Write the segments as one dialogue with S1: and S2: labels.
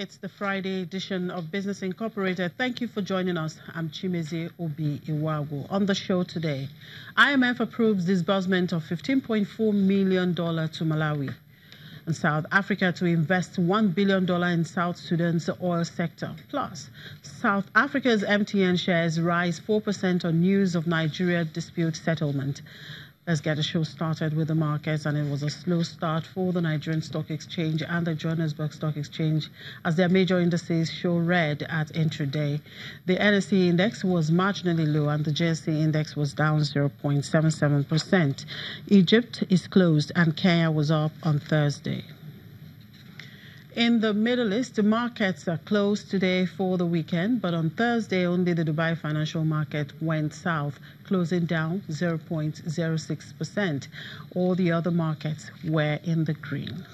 S1: It's the Friday edition of Business Incorporated. Thank you for joining us. I'm Chimeze Obi Iwago. On the show today, IMF approves disbursement of $15.4 million to Malawi. And South Africa to invest $1 billion in South Sudan's oil sector. Plus, South Africa's MTN shares rise 4% on news of Nigeria dispute settlement. Let's get the show started with the markets, and it was a slow start for the Nigerian Stock Exchange and the Johannesburg Stock Exchange as their major indices show red at intraday. The NSE index was marginally low and the JSE index was down 0.77%. Egypt is closed and Kenya was up on Thursday. In the Middle East, the markets are closed today for the weekend, but on Thursday, only the Dubai financial market went south, closing down 0.06%. All the other markets were in the green.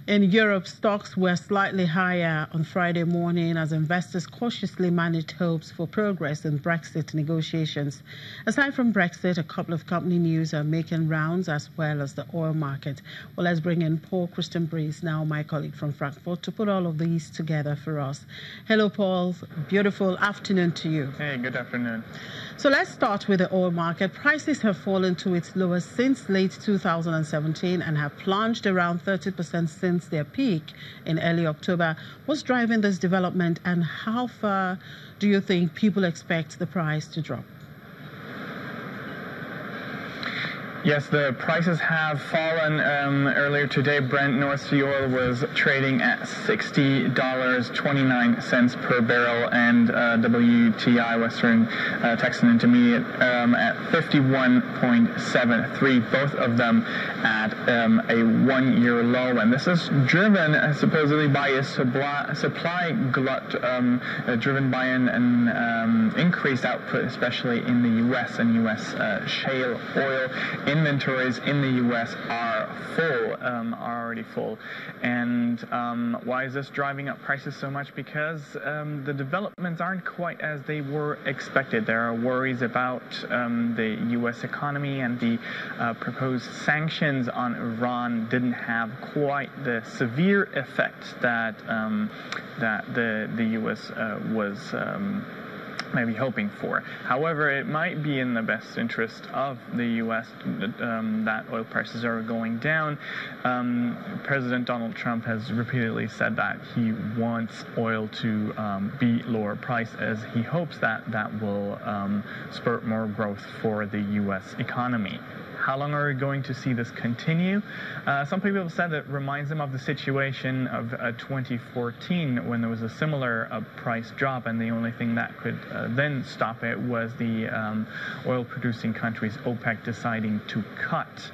S1: In Europe, stocks were slightly higher on Friday morning as investors cautiously managed hopes for progress in Brexit negotiations. Aside from Brexit, a couple of company news are making rounds as well as the oil market. Well, let's bring in Paul Christian Breeze, now my colleague from Frankfurt, to put all of these together for us. Hello, Paul. Beautiful afternoon to you.
S2: Hey, good afternoon.
S1: So let's start with the oil market. Prices have fallen to its lowest since late 2017 and have plunged around 30% since their peak in early October. What's driving this development, and how far do you think people expect the price to drop?
S2: Yes, the prices have fallen. Earlier today, Brent North Sea oil was trading at $60.29 per barrel, and WTI Western Texas Intermediate at 51.73, both of them at a one-year low. And this is driven supposedly by a supply glut, driven by an increased output, especially in the U.S. and U.S. shale oil. Inventories in the U.S. are full, are already full. And why is this driving up prices so much? Because the developments aren't quite as they were expected. There are worries about the U.S. economy, and the proposed sanctions on Iran didn't have quite the severe effect that the U.S. was maybe hoping for. However, it might be in the best interest of the U.S. That oil prices are going down. President Donald Trump has repeatedly said that he wants oil to be lower priced, as he hopes that will spur more growth for the U.S. economy. How long are we going to see this continue? Some people have said it reminds them of the situation of 2014, when there was a similar price drop, and the only thing that could then stop it was the oil-producing countries, OPEC, deciding to cut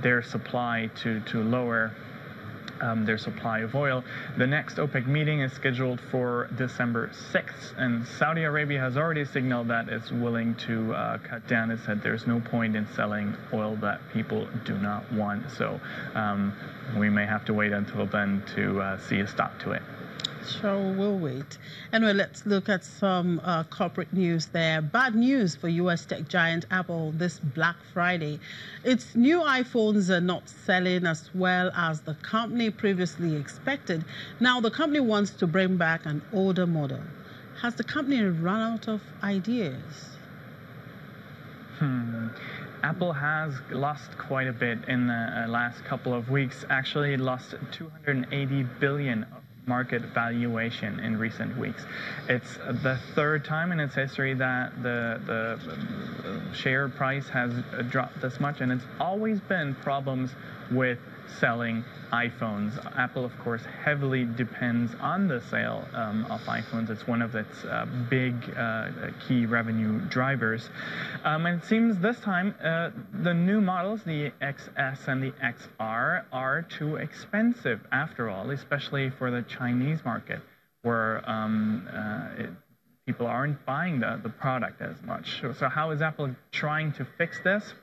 S2: their supply to lower their supply of oil. The next OPEC meeting is scheduled for December 6th, and Saudi Arabia has already signaled that it's willing to cut down. It said there's no point in selling oil that people do not want. So we may have to wait until then to see a stop to it.
S1: Sure, we'll wait. Anyway, let's look at some corporate news there. Bad news for U.S. tech giant Apple this Black Friday. Its new iPhones are not selling as well as the company previously expected. Now, the company wants to bring back an older model. Has the company run out of ideas?
S2: Apple has lost quite a bit in the last couple of weeks. Actually, it lost $280 billion of market valuation in recent weeks. It's the third time in its history that the share price has dropped this much, and it's always been problems with selling iPhones. Apple, of course, heavily depends on the sale of iPhones. It's one of its big key revenue drivers. And it seems this time the new models, the XS and the XR, are too expensive after all, especially for the Chinese market, where people aren't buying the product as much. So how is Apple trying to fix this?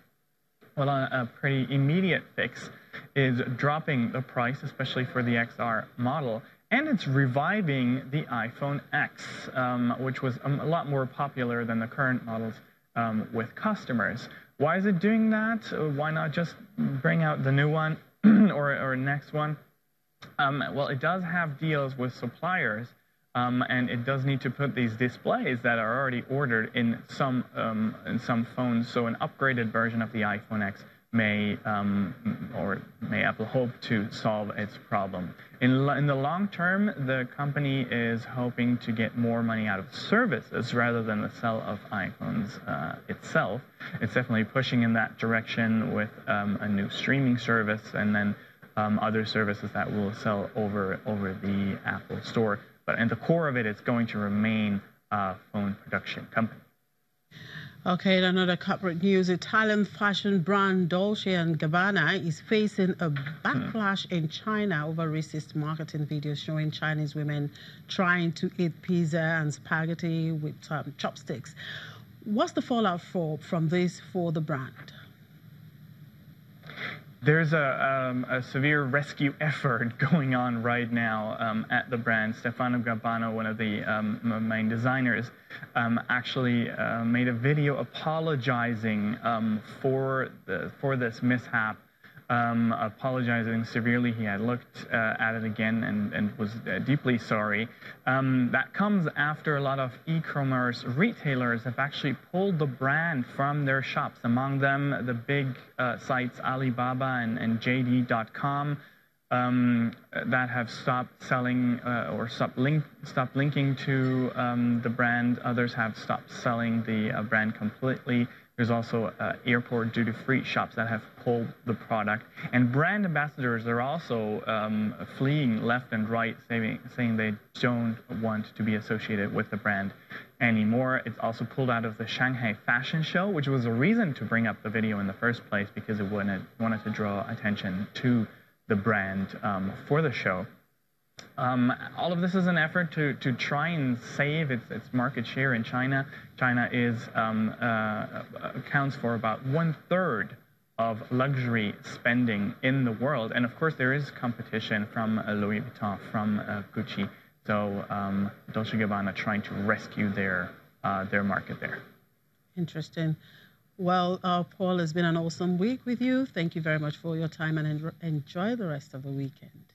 S2: Well, a pretty immediate fix is dropping the price, especially for the XR model, and it's reviving the iPhone X, which was a lot more popular than the current models with customers. Why is it doing that? Why not just bring out the new one or next one? Well, it does have deals with suppliers, and it does need to put these displays that are already ordered in some phones. So an upgraded version of the iPhone X may Apple hope to solve its problem. In the long term, the company is hoping to get more money out of services rather than the sale of iPhones itself. It's definitely pushing in that direction with a new streaming service, and then other services that will sell over the Apple Store. But at the core of it, it's going to remain a phone production company.
S1: Okay, in another corporate news, Italian fashion brand Dolce & Gabbana is facing a backlash in China over racist marketing videos showing Chinese women trying to eat pizza and spaghetti with chopsticks. What's the fallout from this for the brand?
S2: There's a severe rescue effort going on right now at the brand. Stefano Gabbana, one of the main designers, actually made a video apologizing for this mishap, apologizing severely. He had looked at it again and was deeply sorry. That comes after a lot of e-commerce retailers have actually pulled the brand from their shops, among them the big sites Alibaba and JD.com that have stopped selling or stopped linking to the brand. Others have stopped selling the brand completely. There's also airport duty-free shops that have pulled the product. And brand ambassadors are also fleeing left and right, saying they don't want to be associated with the brand anymore. It's also pulled out of the Shanghai Fashion Show, which was a reason to bring up the video in the first place, because it wanted to draw attention to the brand for the show. All of this is an effort to try and save its market share in China. China accounts for about 1/3 of luxury spending in the world, and of course there is competition from Louis Vuitton, from Gucci. So Dolce & Gabbana trying to rescue their market there.
S1: Interesting. Well, Paul, it's been an awesome week with you. Thank you very much for your time, and enjoy the rest of the weekend.